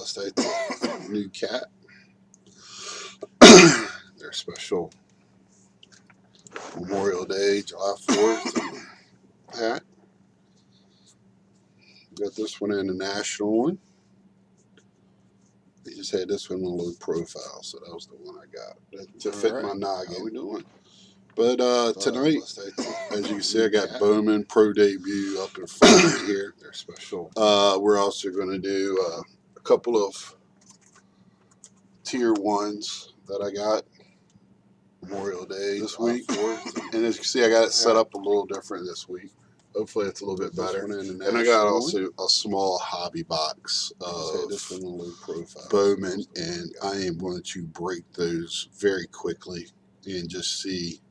list. New cat. Their special Memorial Day, July 4th hat. Got this one in the national one. They just had this one in a low profile, so that was the one I got to fit my noggin. How we doing? But tonight, as you can see, I got Bowman Pro Debut up in front of me here. They're special. We're also going to do a couple of tier ones that I got Memorial Day this week. And as you can see, I got it set up a little different this week. Hopefully it's a little bit better. And I got also a small hobby box of Bowman, and I am going to break those very quickly and just see,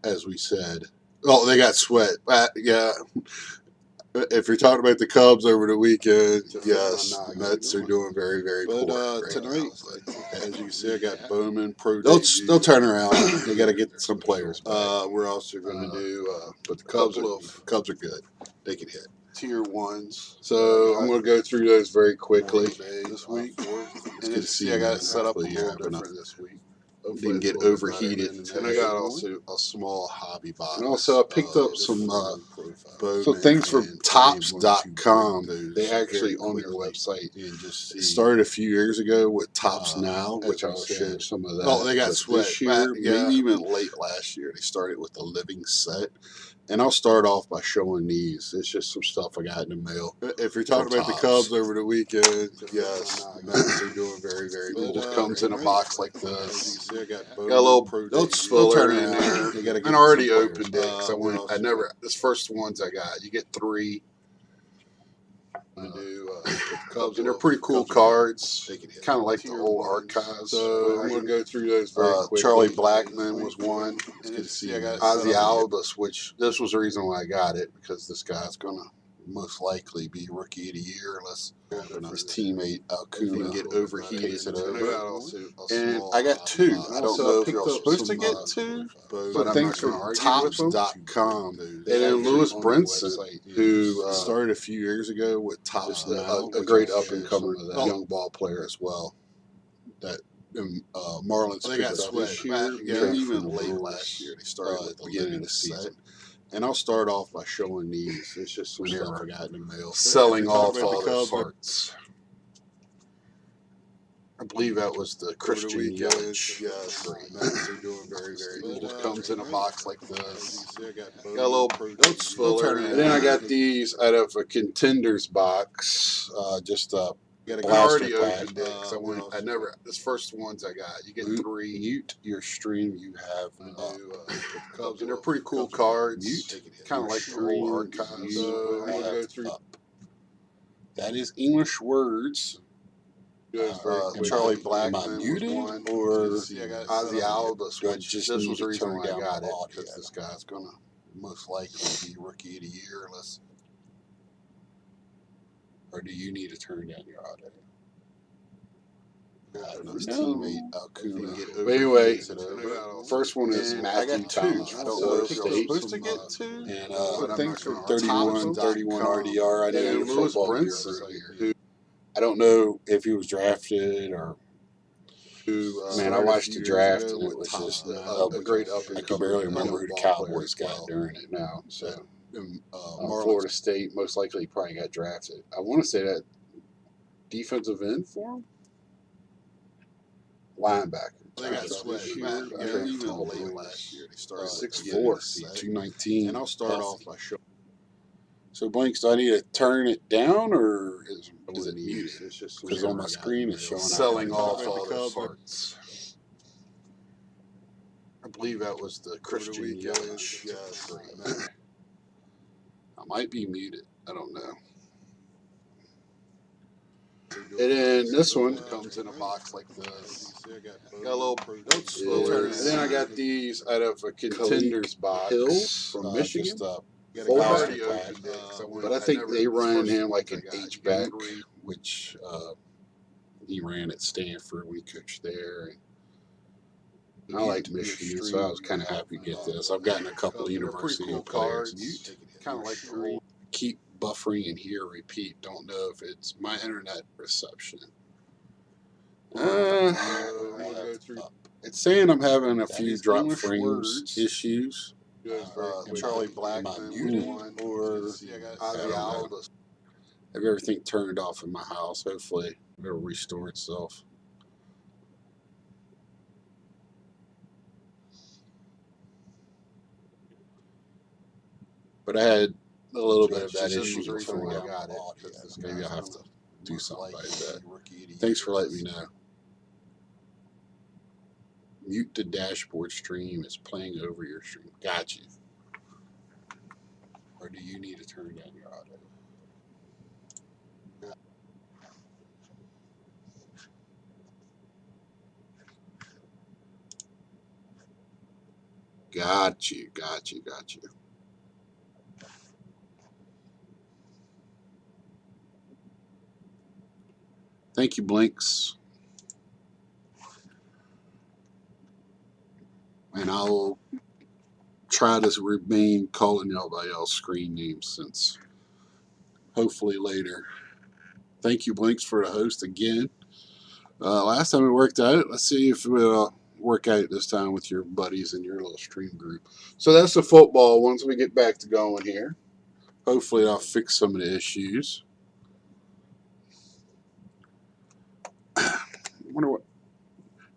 as we said, oh, they got sweat. Yeah. If you're talking about the Cubs over the weekend, yes, the Mets are doing very, very poor. But tonight, as you can see, I got Bowman Pro. They'll turn around. They got to get some players. We're also going to do, but the Cubs are good. They can hit tier ones. So I'm going to go through those very quickly this week. And as you see, I got it set up a little different this week. Didn't get overheated. And I got also a small hobby box. And also I picked up some things from Tops.com. They actually on their website. And just it started a few years ago with Tops Now, which I'll share some of that. Oh, they got sweat. This year, maybe even late last year, they started with the living set. And I'll start off by showing these. It's just some stuff I got in the mail. If you're talking about the Cubs over the weekend, yes, the Mets are doing very, very good. It just comes in a box like this. Got a little filler in there. And I already opened it because I never. This first ones I got. You get 3. Cubs, and they're pretty cool cards. Kind of like the old archives. So I'm going to go through those very quickly. Charlie Blackmon was one. It's good to see Ozzy Albies, which this was the reason why I got it, because this guy's going to most likely be Rookie of the Year unless his teammate Acuna get overheated it over. And I got 2. I don't know if you're supposed to get 2, but things from Tops.com. And then Lewis Brinson, who started a few years ago with Tops Now, a great up-and-coming young ball player as well. That Marlins they got sweat this year, maybe even late last year. They started at the beginning of the season. And I'll start off by showing these. It's just some stuff I got in the mail. Selling off all the parts. I believe that was the Christian Yelich. Yes, they're doing very, very good. It just comes in a box like this. Got a little filler. And then I got these out of a Contenders box. Just a blaster pack. I never. This first ones I got. You get 3. Mute your stream. You have Cubs, and they're pretty cool cards. Kind of like the old archives. So I'm gonna go through. That is English words. Charlie Blackmon was one, or Ozzy Albies, which this was the reason why I got it, because this guy's gonna most likely be Rookie of the Year, unless. Or do you need to turn down your audio? His teammate Acuna. But anyway, first one is Matthew Thomas. I don't know if you're supposed to get 2. And things from 31 RDR. I know Lewis Brinson. I don't know if he was drafted or. Man, I watched the draft and it was just a great up. I can barely remember who the Cowboys got during it now. So. Florida State, most likely probably got drafted. I want to say that defensive end for him? Linebacker. They got sweat. Even late last year. They started 6'4", 219. And I'll start off by showing. So, Blinks, do I need to turn it down or is it muted? Because on my screen it's showing selling off all the parts. I believe that was the Christian Yelich. I might be muted. I don't know. And then this one comes in a box like this. Got a little filler. And then I got these out of a Contenders box from Michigan. But I think they run him like an H-back, which he ran at Stanford when he coached there. And I liked Michigan, so I was kind of happy to get this. I've gotten a couple of university players. Kind of like keep buffering and hear repeat. Don't know if it's my internet reception. It's saying I'm having a few drop frames issues. Charlie Blackman one, or Ozzy Aldous. I have everything turned off in my house. Hopefully it'll restore itself. But I had a little bit of that issue before. Maybe I'll have to do something about that. Thanks for letting me know. Mute the dashboard stream. It's playing over your stream. Got you. Or do you need to turn down your audio? Got you. Thank you, Blinks. And I'll try to remain calling y'all by y'all's screen names since hopefully later. Thank you, Blinks, for the host again. Last time it worked out. Let's see if it'll work out this time with your buddies in your little stream group. So that's the football. Once we get back to going here, hopefully I'll fix some of the issues. I wonder what.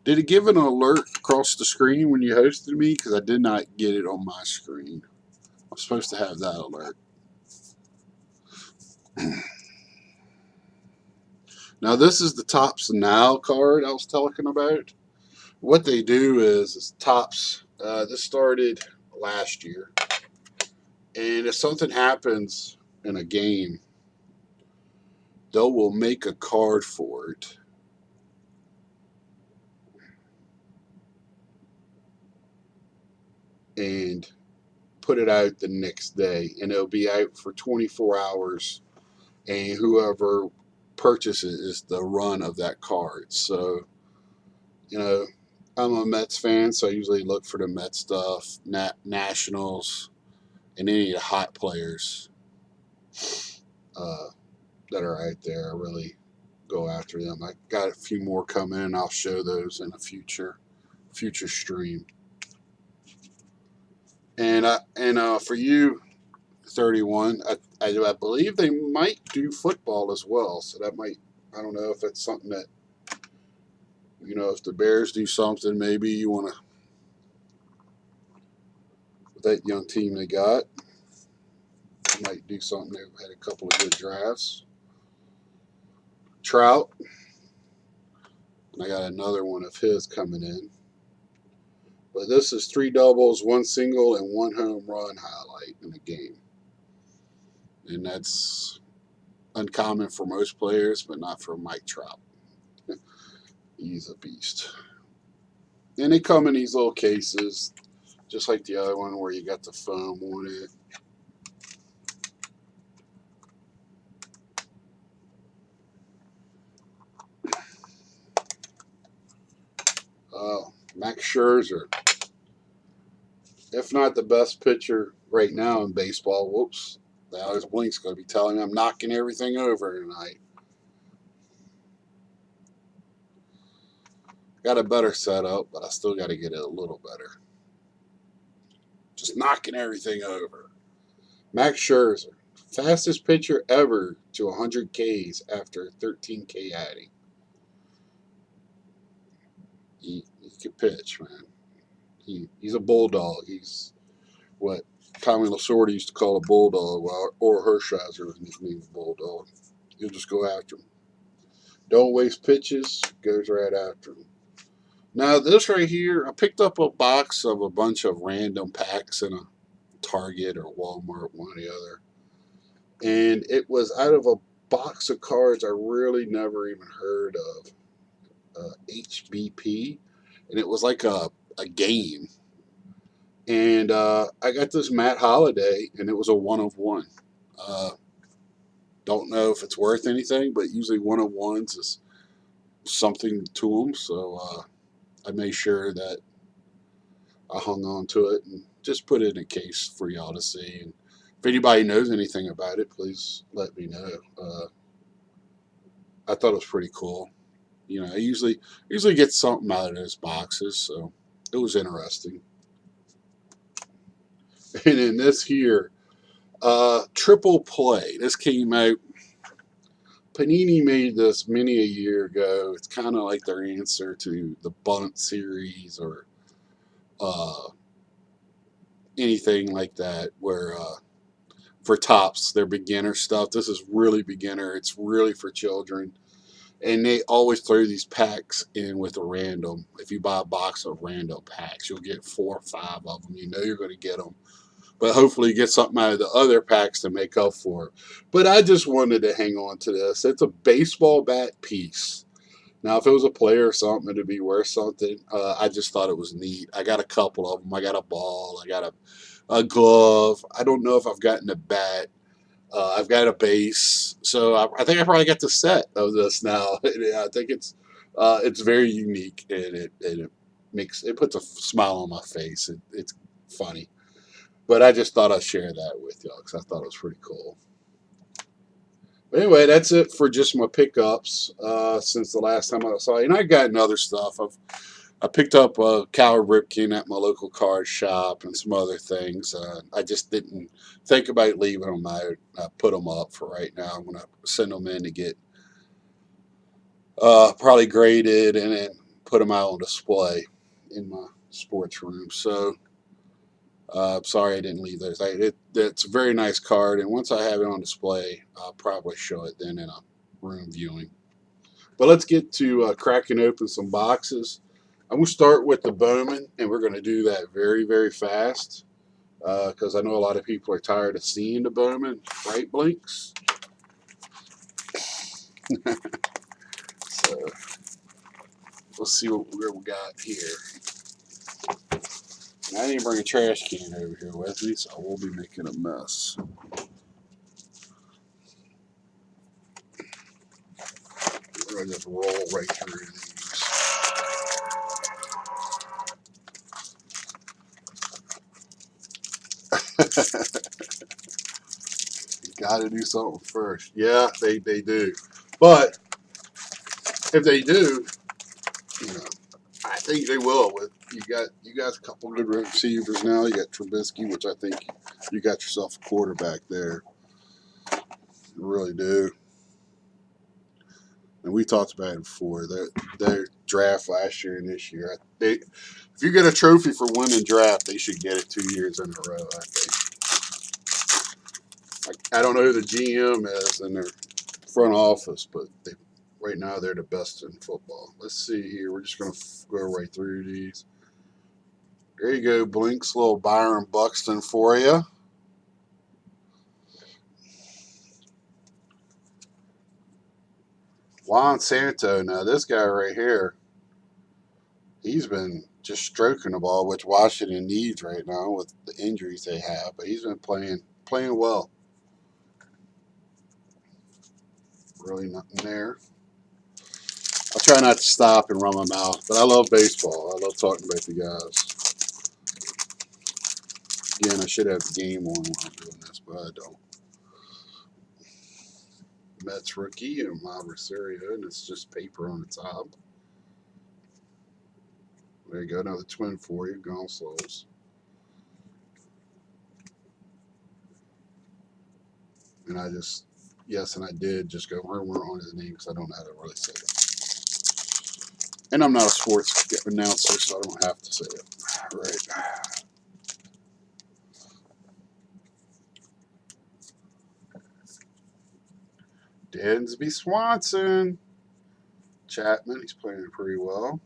Did it give an alert across the screen when you hosted me? Because I did not get it on my screen. I'm supposed to have that alert. Now, this is the Topps Now card I was talking about. What they do is Topps, this started last year. And if something happens in a game, they will make a card for it. And put it out the next day. And it'll be out for 24 hours. And whoever purchases is the run of that card. So, you know, I'm a Mets fan, so I usually look for the Mets stuff, Nationals, and any of the hot players that are out there. I really go after them. I got a few more coming, and I'll show those in a future stream. And for you, 31, I believe they might do football as well. So that might, I don't know if it's something that, you know, if the Bears do something, maybe you want to, with that young team they got, might do something. They've had a couple of good drafts. Trout, and I got another one of his coming in. But this is 3 doubles, 1 single, and 1 home run highlight in the game. And that's uncommon for most players, but not for Mike Trout. He's a beast. And they come in these little cases, just like the other one where you got the foam on it. Max Scherzer, if not the best pitcher right now in baseball. Whoops. Now his Blink's going to be telling me I'm knocking everything over tonight. Got a better setup, but I still got to get it a little better. Just knocking everything over. Max Scherzer, fastest pitcher ever to 100 Ks after 13K adding. He can pitch, man. He's a bulldog. He's what Tommy Lasorda used to call a bulldog, or Hershiser was nicknamed Bulldog. He'll just go after him. Don't waste pitches. Goes right after him. Now, this right here, I picked up a box of a bunch of random packs in a Target or Walmart, one or the other. And it was out of a box of cards I really never even heard of. HBP. And it was like a game. And I got this Matt Holliday, and it was a 1 of 1. Don't know if it's worth anything, but usually 1 of 1s is something to them. So I made sure that I hung on to it and just put it in a case for y'all to see. And If anybody knows anything about it, please let me know. I thought it was pretty cool. I usually get something out of those boxes, so it was interesting. And in this here, triple play. This came out. Panini made this many a year ago. It's kind of like their answer to the Bunt series or uh, anything like that, where for tops, they're beginner stuff. This is really beginner. It's really for children. And they always throw these packs in with a random. If you buy a box of random packs, you'll get 4 or 5 of them. You know you're going to get them. But hopefully you get something out of the other packs to make up for it. But I just wanted to hang on to this. It's a baseball bat piece. Now, if it was a player or something, it'd be worth something. I just thought it was neat. I got a couple of them. I got a ball. I got a glove. I don't know if I've gotten a bat. I've got a base, so I think I probably got the set of this now. I think it's very unique, and it puts a smile on my face. It's funny, but I just thought I'd share that with y'all because I thought it was pretty cool. But anyway, that's it for just my pickups since the last time I saw you. And I've gotten other stuff. I picked up a Cal Ripken at my local card shop and some other things. I just didn't think about leaving them out. I put them up for right now. I'm going to send them in to get probably graded and then put them out on display in my sports room. So sorry I didn't leave those. It's a very nice card, and once I have it on display, I'll probably show it then in a room viewing. But let's get to cracking open some boxes. I'm going to start with the Bowman, and we're going to do that very, very fast because I know a lot of people are tired of seeing the Bowman, right, Blinks? So let's see what we got here. I didn't bring a trash can over here with me, so I will be making a mess. We're going to just roll right through these. You got to do something first. Yeah, they do. But if they do, I think they will. With you got a couple good receivers now. You got Trubisky, which I think you got yourself a quarterback there. You really do. And we talked about it before. Their draft last year and this year. If you get a trophy for winning draft, they should get it 2 years in a row, I think. I don't know who the GM is in their front office, but right now they're the best in football. Let's see here. We're just going to go right through these. There you go, Blinks. Little Byron Buxton for you. Juan Santo. Now, this guy right here, he's been just stroking the ball, which Washington needs right now with the injuries they have. But he's been playing well. Really nothing there. I'll try not to stop and run my mouth, but I love baseball. I love talking about the guys. Again, I should have the game on when I'm doing this, but I don't. Mets rookie and my Rosario, and it's just paper on the top. There you go, another twin for you, Gonzalez. And I just, yes, and I did just go rumor on his name because I don't know how to really say it. And I'm not a sports announcer, so I don't have to say it. All right. Dansby Swanson. Chapman, he's playing pretty well.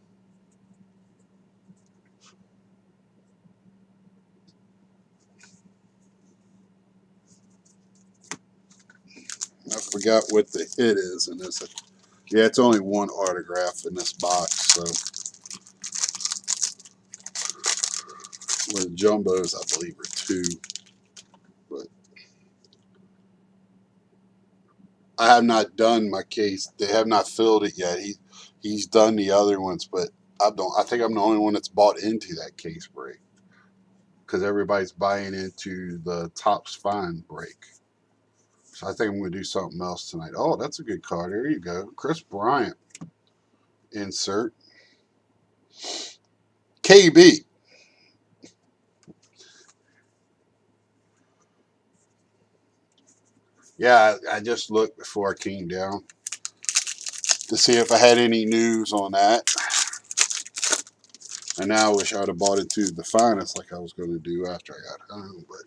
I forgot what the hit is in this. Yeah, it's only one autograph in this box, so. With jumbos, I believe, are 2. But I have not done my case. They have not filled it yet. He's done the other ones, but I think I'm the only one that's bought into that case break. because everybody's buying into the Topps Fine break. So I think I'm going to do something else tonight. Oh, that's a good card. There you go. Chris Bryant. Insert. KB. Yeah, I just looked before I came down to see if I had any news on that. And now I wish I would have bought into the finest like I was going to do after I got home. But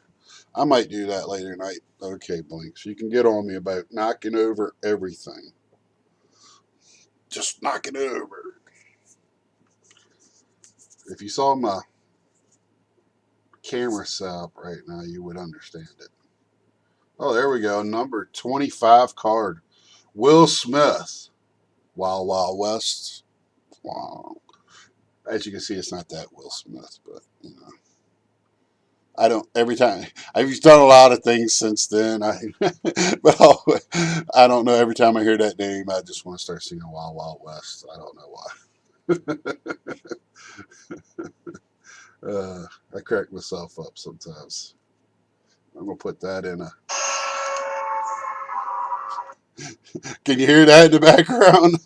I might do that later tonight. Okay, Blinks. You can get on me about knocking over everything. Just knock it over. If you saw my camera setup right now, you would understand it. Oh, there we go. Number 25 card. Will Smith. Wild Wild West. Wow. As you can see, it's not that Will Smith, but, you know. I don't, every time, I've done a lot of things since then. But I don't know. Every time I hear that name, I just want to start singing Wild Wild West. I don't know why. I crack myself up sometimes. I'm going to put that in a. Can you hear that in the background?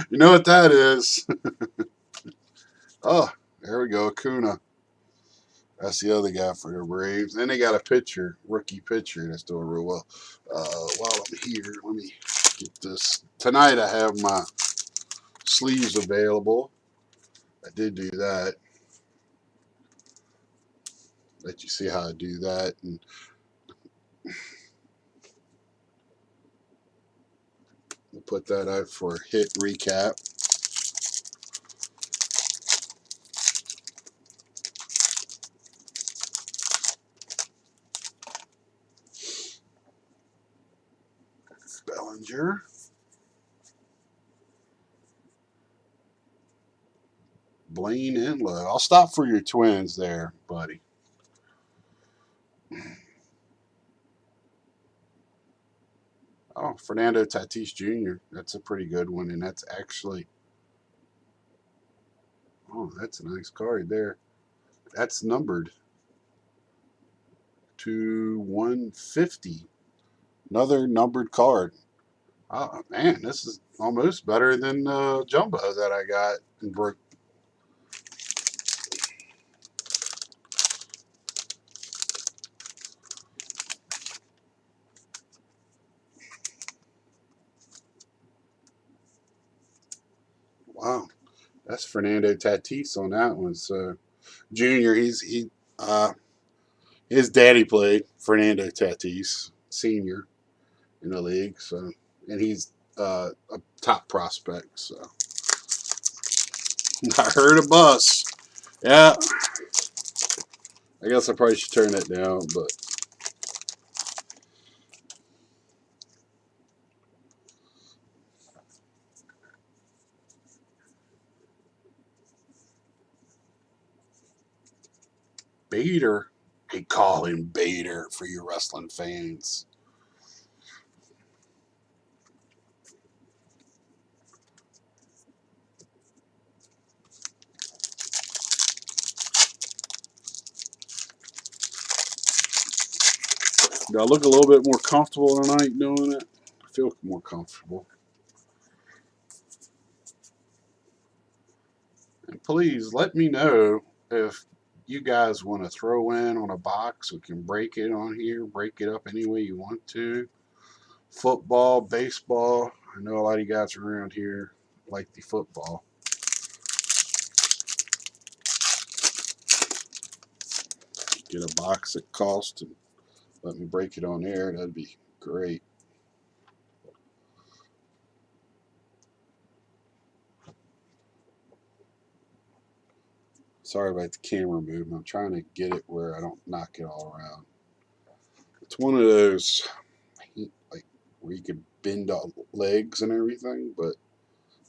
You know what that is. Oh, there we go. Acuna. That's the other guy for the Braves. Then they got a pitcher, rookie pitcher, that's doing real well. While I'm here, let me get this. Tonight I have my sleeves available. I did do that. Let you see how I do that. And we'll put that out for a hit recap. Bellinger. Blaine Inlow. I'll stop for your Twins there, buddy. Oh, Fernando Tatis Jr. That's a pretty good one, and that's actually, oh, that's a nice card there. That's numbered to 150. Another numbered card. Oh man, this is almost better than Jumbo that I got in Brook. Wow, that's Fernando Tatis on that one. So Junior, his daddy played Fernando Tatis Senior in the league. So and he's a top prospect. So I heard a bus. Yeah, I guess I probably should turn that down, but Bader, they call him Bader for you wrestling fans. Do I look a little bit more comfortable tonight doing it? I feel more comfortable. And please let me know if you guys want to throw in on a box. We can break it on here, break it up any way you want to. Football, baseball. I know a lot of you guys around here like the football. Get a box at cost and let me break it on there. That'd be great. Sorry about the camera movement. I'm trying to get it where I don't knock it all around. It's one of those like where you could bend legs and everything, but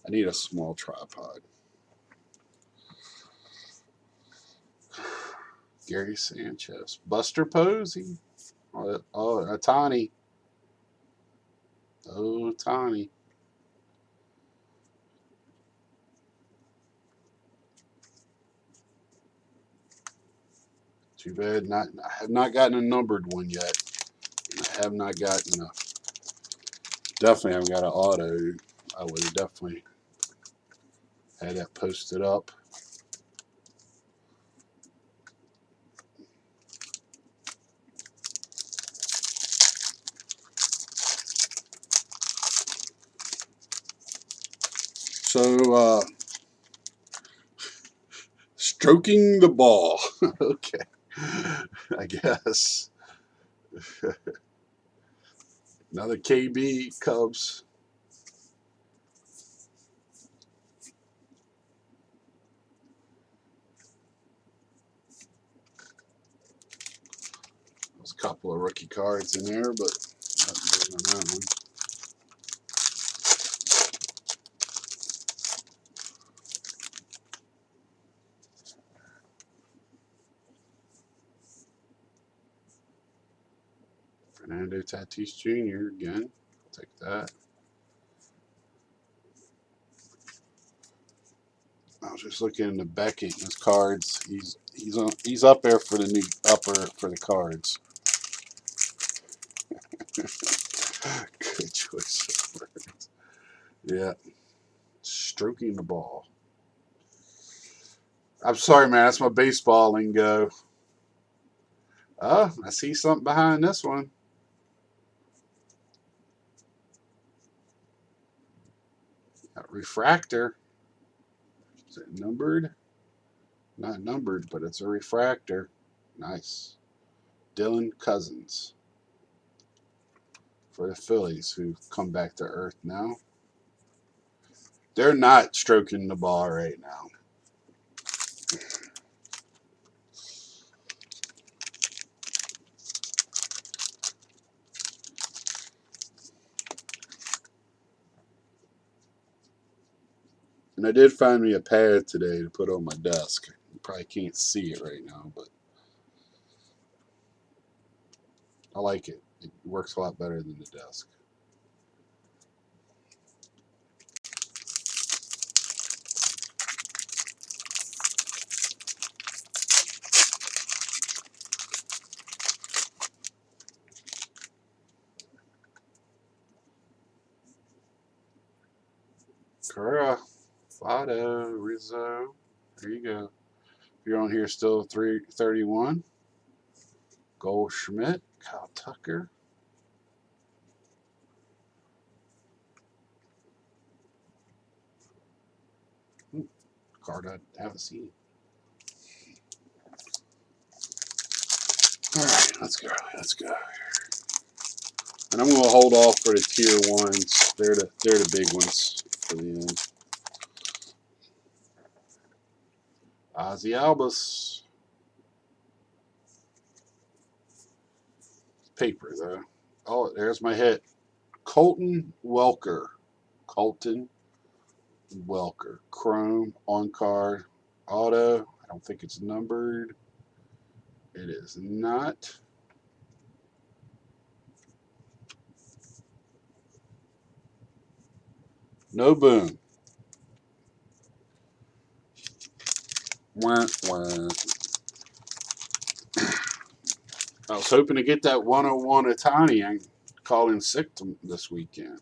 I need a small tripod. Gary Sanchez, Buster Posey, Ohtani, Ohtani. Too bad I have not gotten a numbered one yet. I have not gotten a. Definitely haven't got an auto. I would have definitely had that posted up. So, stroking the ball. Okay. I guess. Another KB Cubs. There's a couple of rookie cards in there, but nothing on that one. Fernando Tatis Jr. again. Take that. I was just looking into Beckett and his cards. He's up there for the new upper for the cards. Good choice of words. Yeah, stroking the ball. I'm sorry, man. That's my baseball lingo. Oh, I see something behind this one. That refractor. Is it numbered? Not numbered, but it's a refractor. Nice. Dylan Cousins for the Phillies, who've come back to earth now. They're not stroking the ball right now. And I did find me a pad today to put on my desk. You probably can't see it right now, but I like it. It works a lot better than the desk. Correa, Fado, Rizzo. There you go. You're on here still 331. Goldschmidt, Kyle Tucker. Card I haven't seen. All right, let's go. Let's go. And I'm going to hold off for the tier ones. They're the big ones for the end. Ozzy Albus. Paper though. Oh, there's my hit. Colton Welker. Colton Welker. Chrome on card. Auto. I don't think it's numbered. It is not. No boom. Wah, wah. I was hoping to get that 101 ohtani. I called in sick this weekend.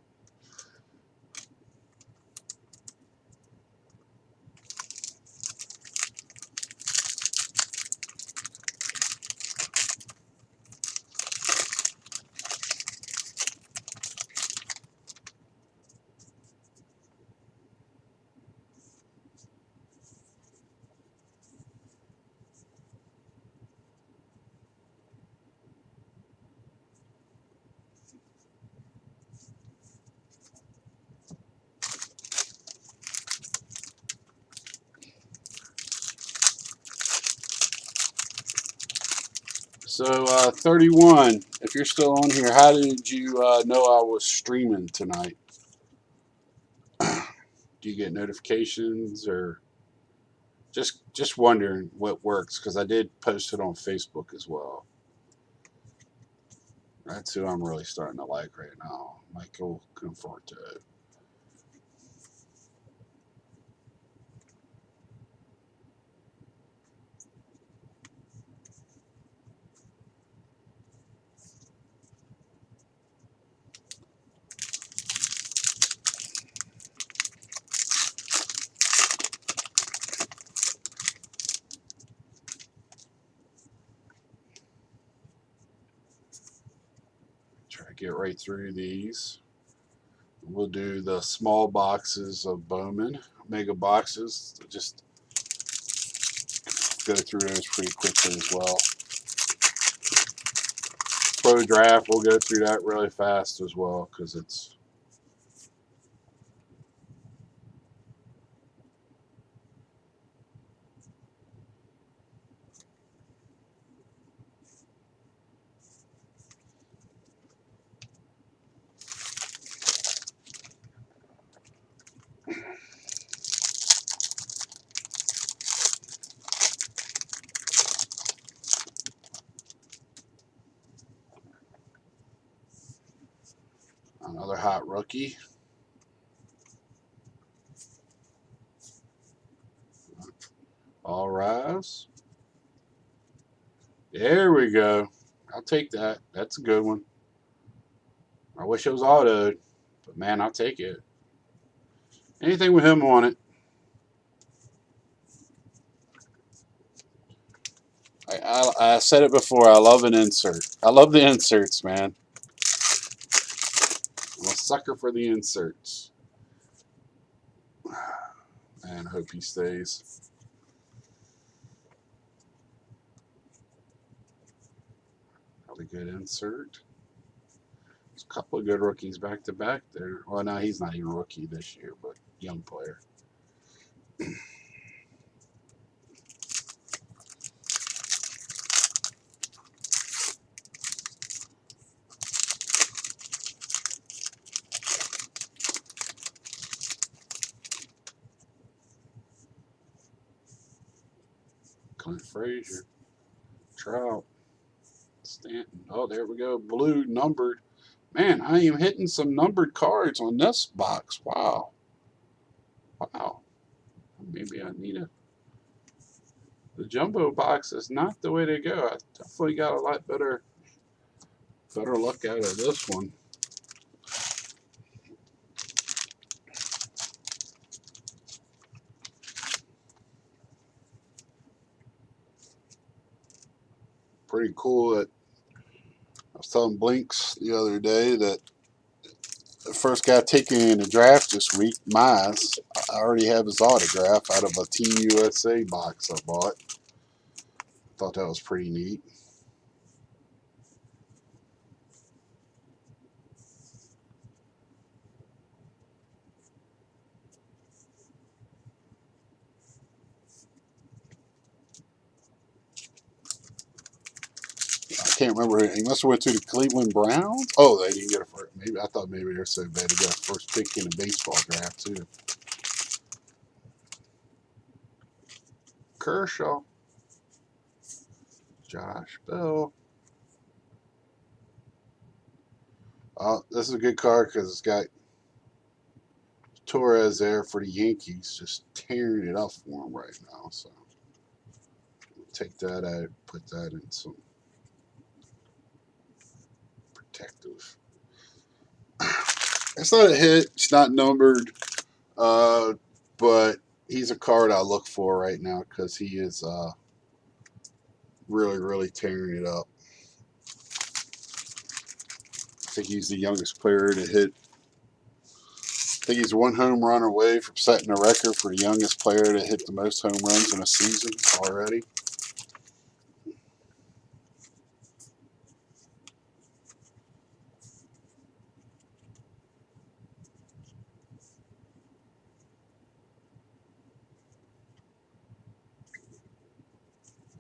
So 31. If you're still on here, how did you know I was streaming tonight? Do you get notifications or just wondering what works? Because I did post it on Facebook as well. That's who I'm really starting to like right now. Michael Conforto. get right through these. We'll do the small boxes of Bowman, mega boxes. Just go through those pretty quickly as well. Pro draft, we'll go through that really fast as well because it's another hot rookie. All rise. There we go. I'll take that. That's a good one. I wish it was autoed, but man, I'll take it. Anything with him on it. I said it before. I love an insert. I love the inserts, man. I'm a sucker for the inserts. Man, I hope he stays. Probably good insert. There's a couple of good rookies back to back there. Well, no, he's not even a rookie this year, but young player. Clint Frazier, Trout, Stanton. Oh, there we go. Blue numbered. Man, I am hitting some numbered cards on this box. Wow. Wow. Maybe I need a. The jumbo box is not the way to go. I definitely got a lot better luck out of this one. Pretty cool that I was telling Blinks the other day that the first guy taken in the draft this week, Mize, I already have his autograph out of a Team USA box I bought. Thought that was pretty neat. I can't remember. He must have went to the Cleveland Browns. Oh, they didn't get a first. Maybe I thought maybe they're so bad they got a first pick in the baseball draft too. Kershaw, Josh Bell. This is a good card because it's got Torres there for the Yankees, just tearing it up for him right now. So take that out, put that in some protective. It's not a hit. It's not numbered, but he's a card I look for right now because he is really, really tearing it up. I think he's the youngest player to hit. I think he's one home run away from setting a record for the youngest player to hit the most home runs in a season already.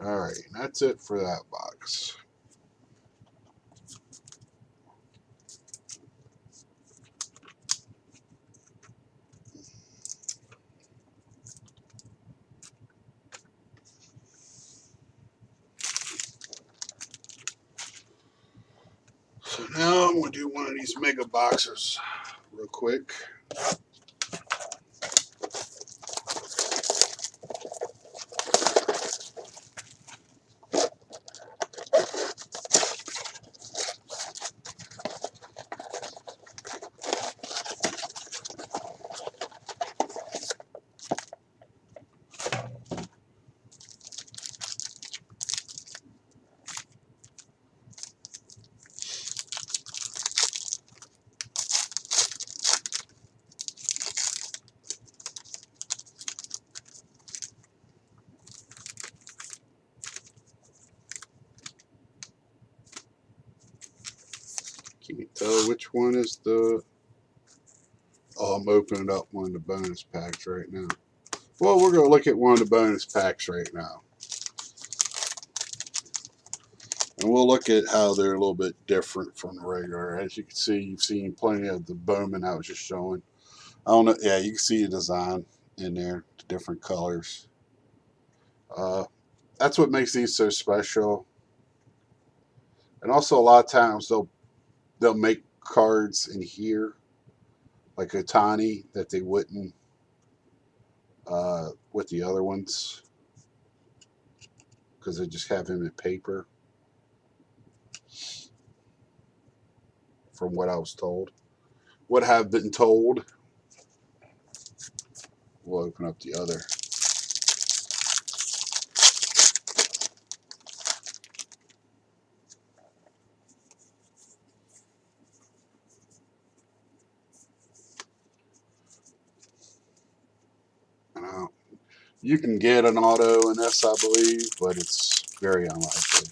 All right, that's it for that box. So now I'm going to do one of these mega boxes real quick. Which one is the... Oh, I'm opening up one of the bonus packs right now. Well, we're going to look at one of the bonus packs right now. And we'll look at how they're a little bit different from the regular. As you can see, you've seen plenty of the Bowman I was just showing. I don't know. Yeah, you can see the design in there, the different colors. That's what makes these so special. And also, a lot of times they'll make cards in here, like ohtani, that they wouldn't with the other ones, because they just have him in paper, from what I was told. What have been told. We'll open up the other. You can get an auto in this, I believe, but it's very unlikely.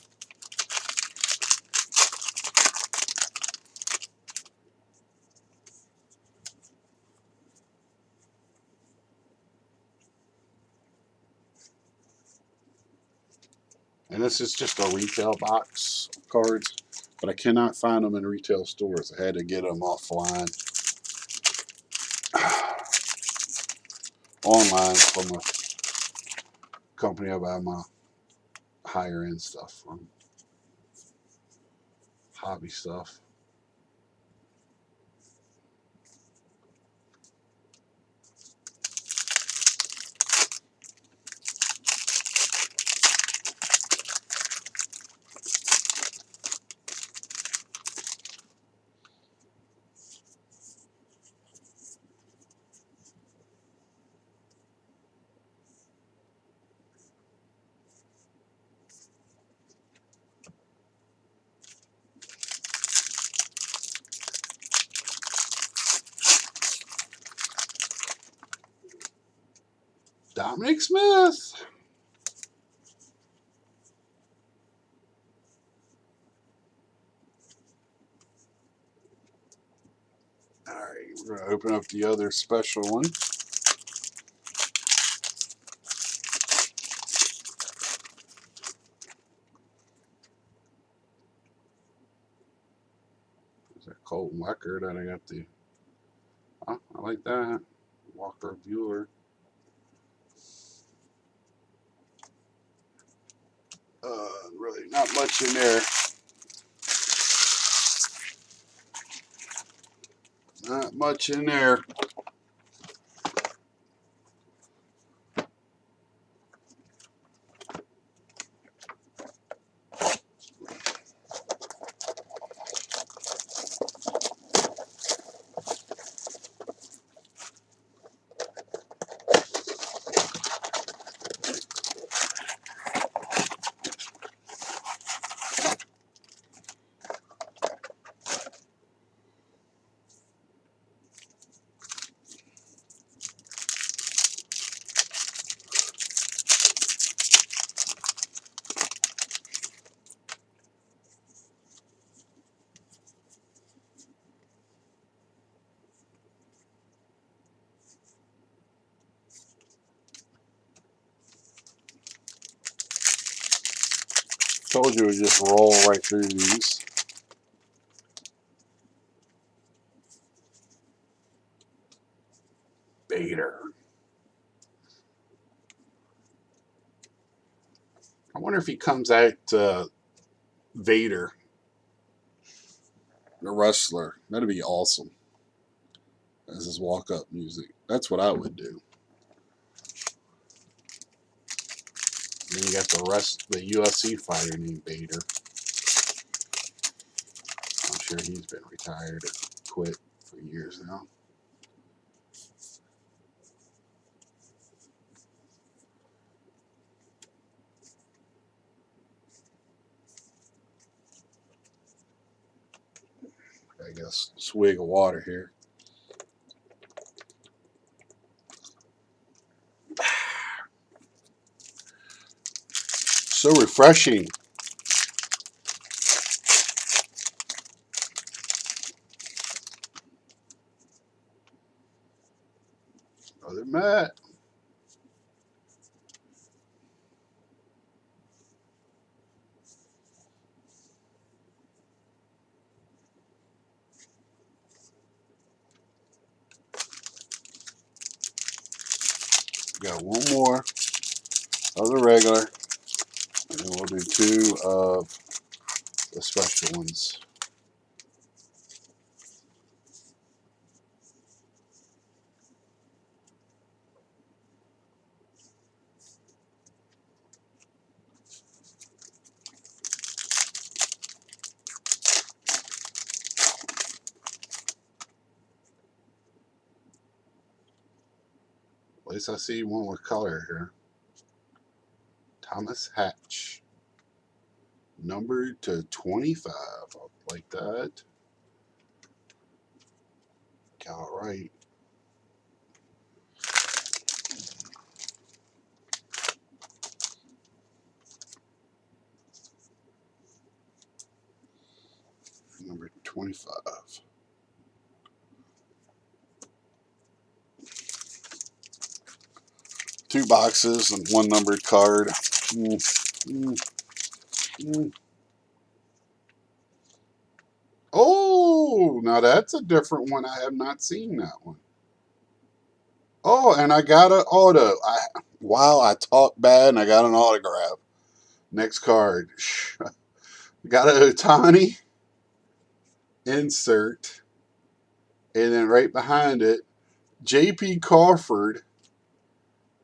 And this is just a retail box of cards, but I cannot find them in retail stores. I had to get them offline, online, from a company I buy my higher end stuff from, hobby stuff. Dominic Smith. All right, we're going to open up the other special one. There's a Colton Wecker that I got the... Oh, I like that. Walker Bueller. Really not much in there. Not much in there. Told you it would just roll right through these. Bader. I wonder if he comes out Vader, the wrestler. That'd be awesome. As his walk-up music. That's what I would do. Then you got the UFC fighter named Bader. I'm sure he's been retired or quit for years now. I guess swig of water here. So refreshing. Got one more of the regular, and then we'll do 2 of the special ones. At least I see one with color here. Thomas Hatch. Numbered to 25. I'll like that. All right. Number 25. 2 boxes and 1 numbered card. Oh, now that's a different one. I have not seen that one. Oh, and I got an auto. Wow, I talked bad and I got an autograph. Next card. Got an ohtani insert. And then right behind it, J.P. Crawford,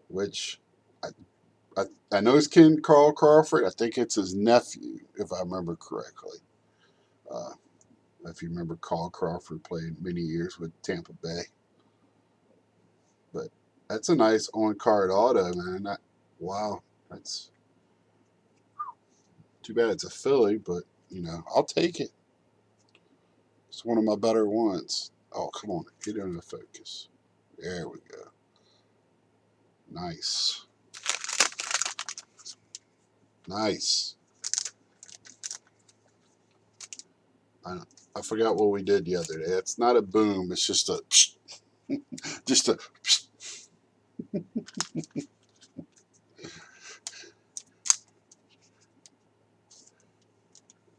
which I know it's Ken Carl Crawford. I think it's his nephew, if I remember correctly. If you remember, Carl Crawford played many years with Tampa Bay. But that's a nice on-card auto, man. Wow, that's too bad it's a Philly, but, you know, I'll take it. It's one of my better ones. Oh, come on. Get into focus. There we go. Nice. Nice. I forgot what we did the other day. It's not a boom. It's just a just a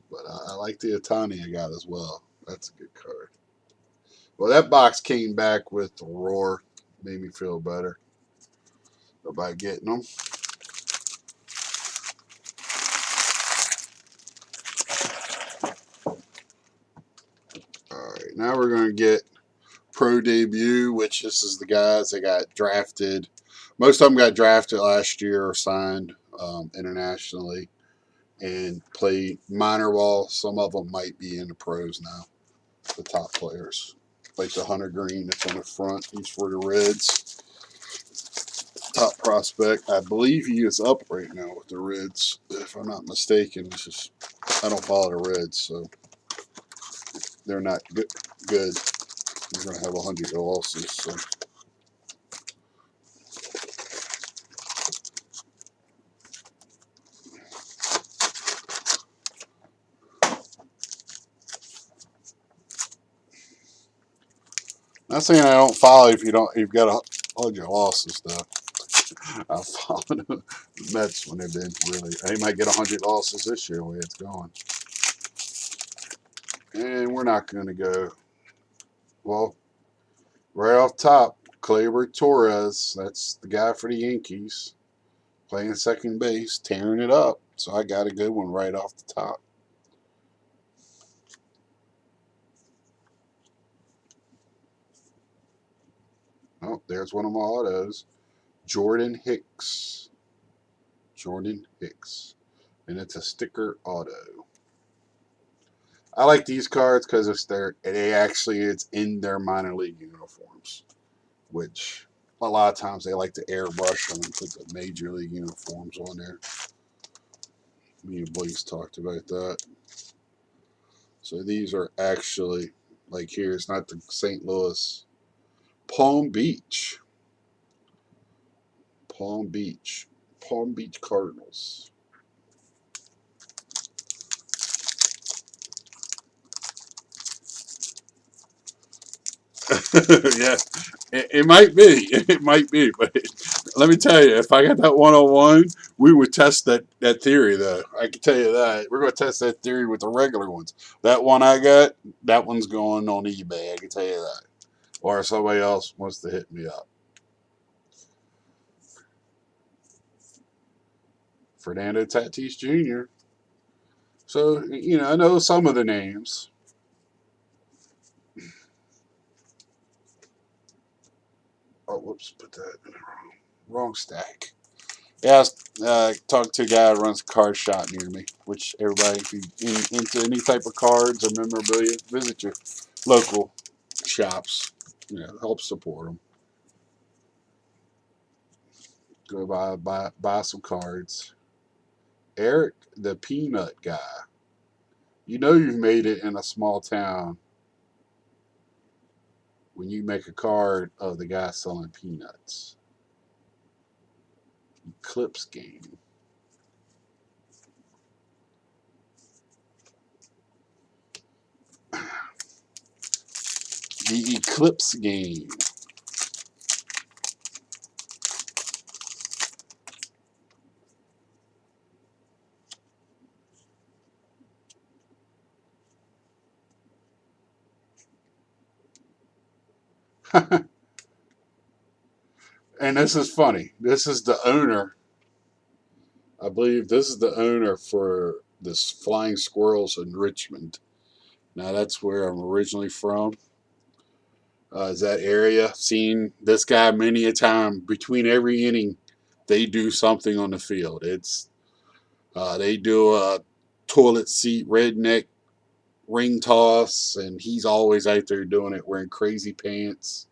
but I like the ohtani I got as well. That's a good card. Well, that box came back with the roar. Made me feel better about getting them. All right, now we're going to get Pro Debut, which this is the guys that got drafted. Most of them got drafted last year or signed internationally and played minor ball. Some of them might be in the pros now, the top players. Like the Hunter Green that's on the front. He's for the Reds. Top prospect. I believe he is up right now with the Reds, if I'm not mistaken. It's just, I don't follow the Reds, so they're not good. We're going to have 100 losses. So. Not saying I don't follow if you've got 100 losses though. I follow the Mets when they've been really. They might get 100 losses this year the way it's going. And we're not going to go. Well, right off top, Gleyber Torres. That's the guy for the Yankees. Playing second base, tearing it up. So I got a good one right off the top. Oh, there's one of my autos. Jordan Hicks. Jordan Hicks. And it's a sticker auto. I like these cards because it's it's in their minor league uniforms, which a lot of times they like to airbrush them and put the major league uniforms on there. Me and Blake's talked about that. So these are actually, like here, it's not the St. Louis, Palm Beach. Palm Beach Cardinals. Yeah, it might be. It might be. But let me tell you, if I got that 101, we would test that theory, though. I can tell you that. We're going to test that theory with the regular ones. That one I got, that one's going on eBay. I can tell you that. Or if somebody else wants to hit me up. Fernando Tatis Jr. So, I know some of the names. Oh, whoops, put that in the wrong stack. Yeah, I talked to a guy who runs a card shop near me, which everybody, if you're into any type of cards or memorabilia, visit your local shops. Help support them. Go buy some cards. Eric, the peanut guy. You've made it in a small town when you make a card of the guy selling peanuts. Eclipse game. The Eclipse game. And this is funny. This is the owner. I believe this is the owner for this Flying Squirrels in Richmond. Now that's where I'm originally from. Is that area? Seen this guy many a time. Between every inning, they do something on the field. They do a toilet seat redneck ring toss, and he's always out there doing it, wearing crazy pants.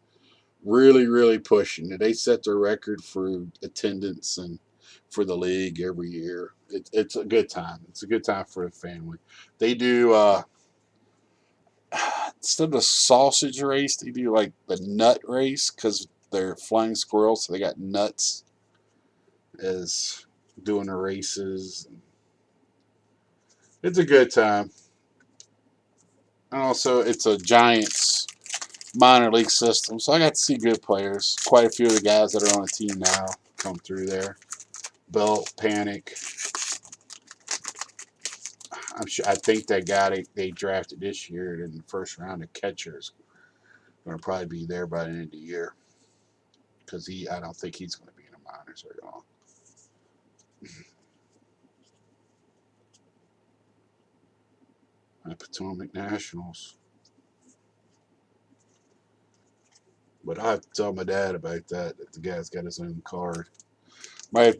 Really, really pushing it. They set the record for attendance and for the league every year. It's a good time. It's a good time for the family. They do instead of the sausage race, they do like the nut race because they're flying squirrels, so they got nuts as doing the races. It's a good time. And also, it's a Giants minor league system, so I got to see good players. Quite a few of the guys that are on the team now come through there. Belt, Panic. I think that guy they drafted this year in the first round of catchers going to probably be there by the end of the year because I don't think he's going to be in the minors very long. Potomac Nationals. But I have to tell my dad about that the guy's got his own card.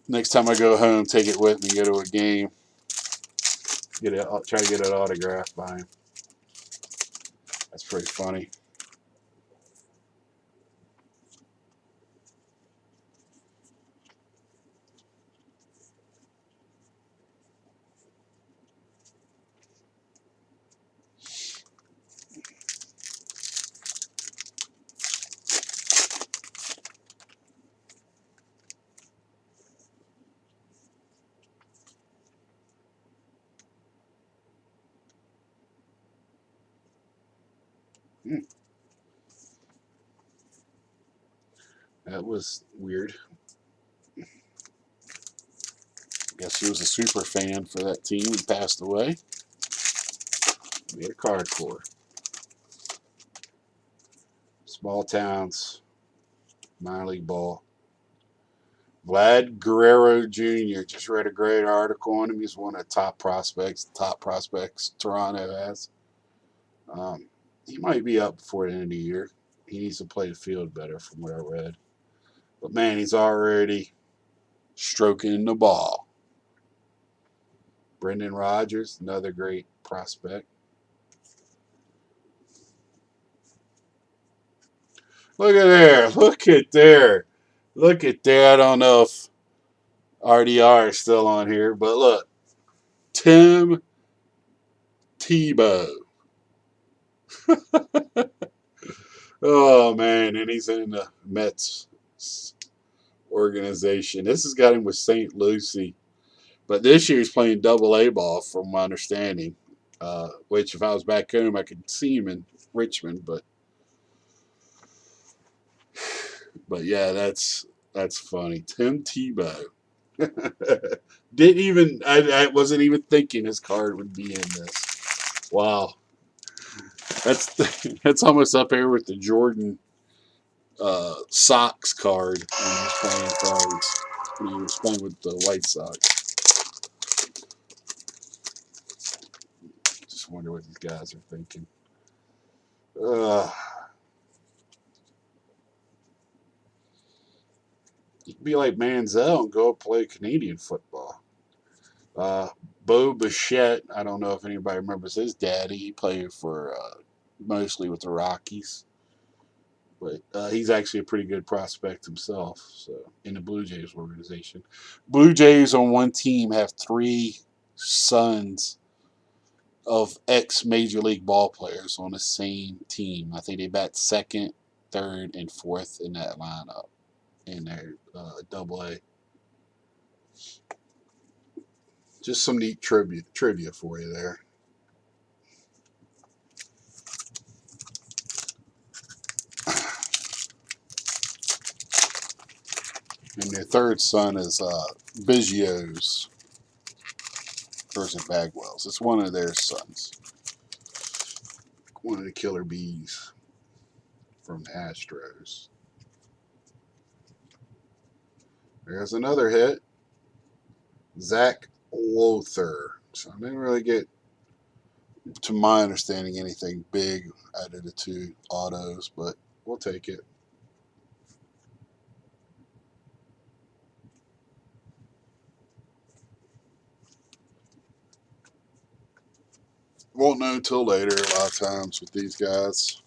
Next time I go home, take it with me, go to a game, try to get it autographed by him. That's pretty funny. That was weird. Guess he was a super fan for that team and passed away. Made a card for. Small towns, minor league ball. Vlad Guerrero Jr. Just read a great article on him. He's one of the top prospects Toronto has. He might be up before the end of the year. He needs to play the field better from what I read. But man, he's already stroking the ball. Brendan Rodgers, another great prospect. Look at there. Look at there. Look at there. I don't know if RDR is still on here, but look. Tim Tebow. Oh, man. And he's in the Mets organization. This has got him with St. Lucie. But this year he's playing double-A ball, from my understanding. Which, if I was back home, I could see him in Richmond. But yeah, that's funny. Tim Tebow. I wasn't even thinking his card would be in this. Wow. That's almost up here with the Jordan Sox card when he was playing cards. When he was playing with the White Sox. just wonder what these guys are thinking. You could be like Manziel and go play Canadian football. Bo Bichette, I don't know if anybody remembers his daddy. He played for mostly with the Rockies, but he's actually a pretty good prospect himself. So in the Blue Jays organization, Blue Jays on one team have 3 sons of ex-major league ball players on the same team. I think they bat second, third, and fourth in that lineup in their Double A. Just some neat trivia for you there. And their third son is Biggio's, or is it Bagwell's? It's one of their sons. One of the killer bees from the Astros. There's another hit. Zach Lothar. So I didn't really get, to my understanding, anything big out of the 2 autos, but we'll take it. Won't know till later a lot of times with these guys.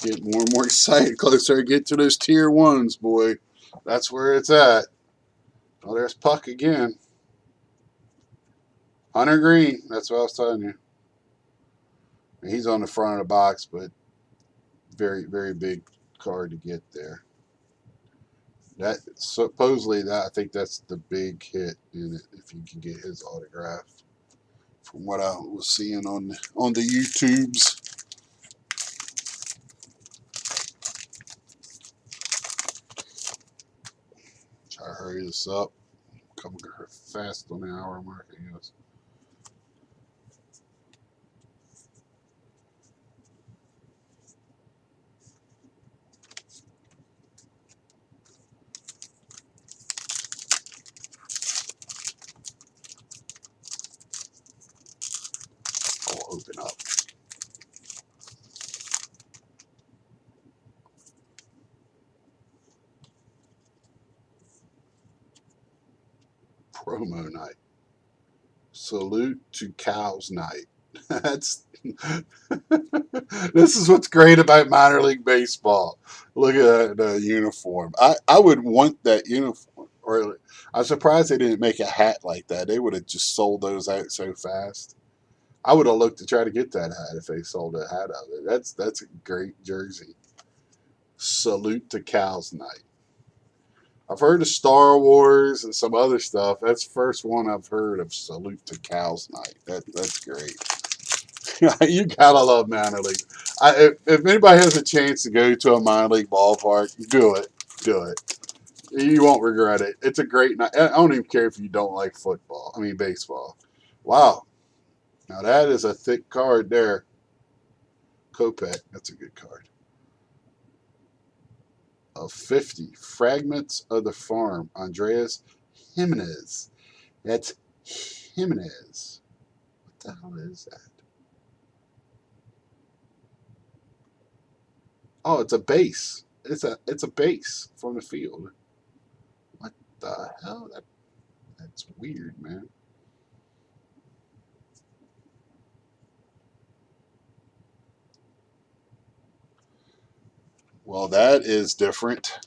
Get more and more excited closer I get to those tier 1s, boy. That's where it's at. Oh, there's Puck again. Hunter Green. That's what I was telling you. He's on the front of the box, but very, very big card to get there. That supposedly, I think that's the big hit in it, if you can get his autograph. From what I was seeing on the YouTubes. Try to hurry this up. Coming fast on the hour mark, I guess. I'll open up. Promo night. Salute to Cows night. That's this is what's great about minor league baseball. Look at that uniform. I would want that uniform. Or I'm surprised they didn't make a hat like that. They would have just sold those out so fast. I would have looked to try to get that hat if they sold a hat of it. That's a great jersey. Salute to Cows night. I've heard of Star Wars and some other stuff. That's the first one I've heard of. Salute to Cows night. That's great. You gotta love minor league. If anybody has a chance to go to a minor league ballpark, do it. Do it. You won't regret it. It's a great night. I don't even care if you don't like football. I mean baseball. Wow. Now that is a thick card there. Kopech. That's a good card. Of 50 fragments of the farm. Andreas Jimenez. That's Jimenez. What the hell is that? Oh, it's a base. It's a base from the field. What the hell? That's weird, man. Well, that is different.